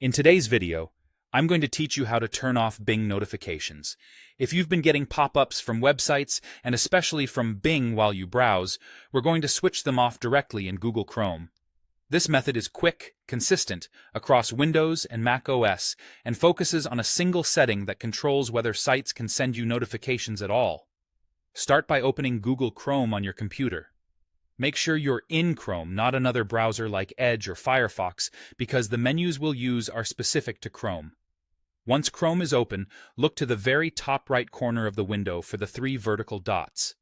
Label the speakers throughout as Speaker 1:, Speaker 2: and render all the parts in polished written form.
Speaker 1: In today's video, I'm going to teach you how to turn off Bing notifications. If you've been getting pop-ups from websites, and especially from Bing while you browse, we're going to switch them off directly in Google Chrome. This method is quick, consistent, across Windows and Mac OS, and focuses on a single setting that controls whether sites can send you notifications at all. Start by opening Google Chrome on your computer. Make sure you're in Chrome, not another browser like Edge or Firefox, because the menus we'll use are specific to Chrome. Once Chrome is open, look to the very top right corner of the window for the three vertical dots.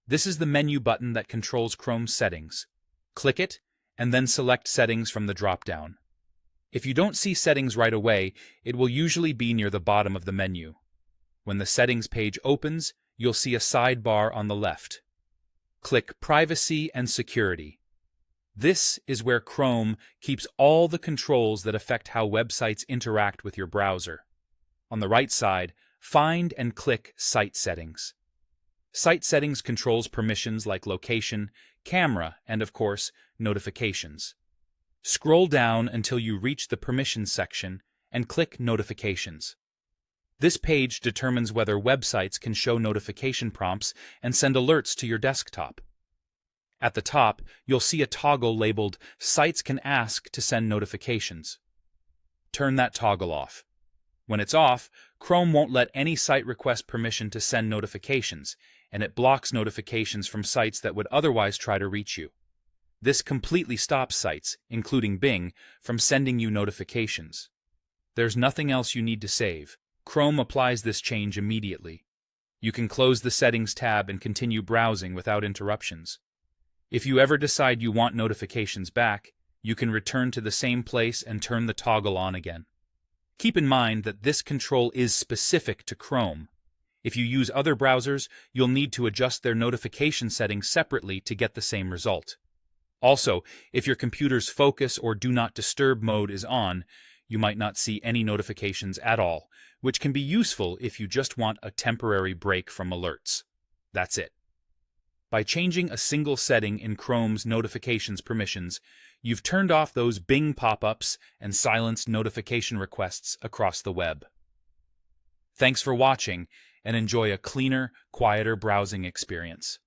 Speaker 1: This is the menu button that controls Chrome's settings. Click it, and then select Settings from the drop-down. If you don't see Settings right away, it will usually be near the bottom of the menu. When the Settings page opens, you'll see a sidebar on the left. Click Privacy and Security. This is where Chrome keeps all the controls that affect how websites interact with your browser. On the right side, find and click Site Settings. Site Settings controls permissions like location, camera, and of course, notifications. Scroll down until you reach the Permissions section and click Notifications. This page determines whether websites can show notification prompts and send alerts to your desktop. At the top, you'll see a toggle labeled Sites Can Ask to Send Notifications. Turn that toggle off. When it's off, Chrome won't let any site request permission to send notifications, and it blocks notifications from sites that would otherwise try to reach you. This completely stops sites, including Bing, from sending you notifications. There's nothing else you need to save. Chrome applies this change immediately. You can close the Settings tab and continue browsing without interruptions. If you ever decide you want notifications back, you can return to the same place and turn the toggle on again. Keep in mind that this control is specific to Chrome. If you use other browsers, you'll need to adjust their notification settings separately to get the same result. Also, if your computer's focus or Do Not Disturb mode is on, you might not see any notifications at all, which can be useful if you just want a temporary break from alerts. That's it. By changing a single setting in Chrome's notifications permissions, you've turned off those Bing pop-ups and silenced notification requests across the web. Thanks for watching, and enjoy a cleaner, quieter browsing experience.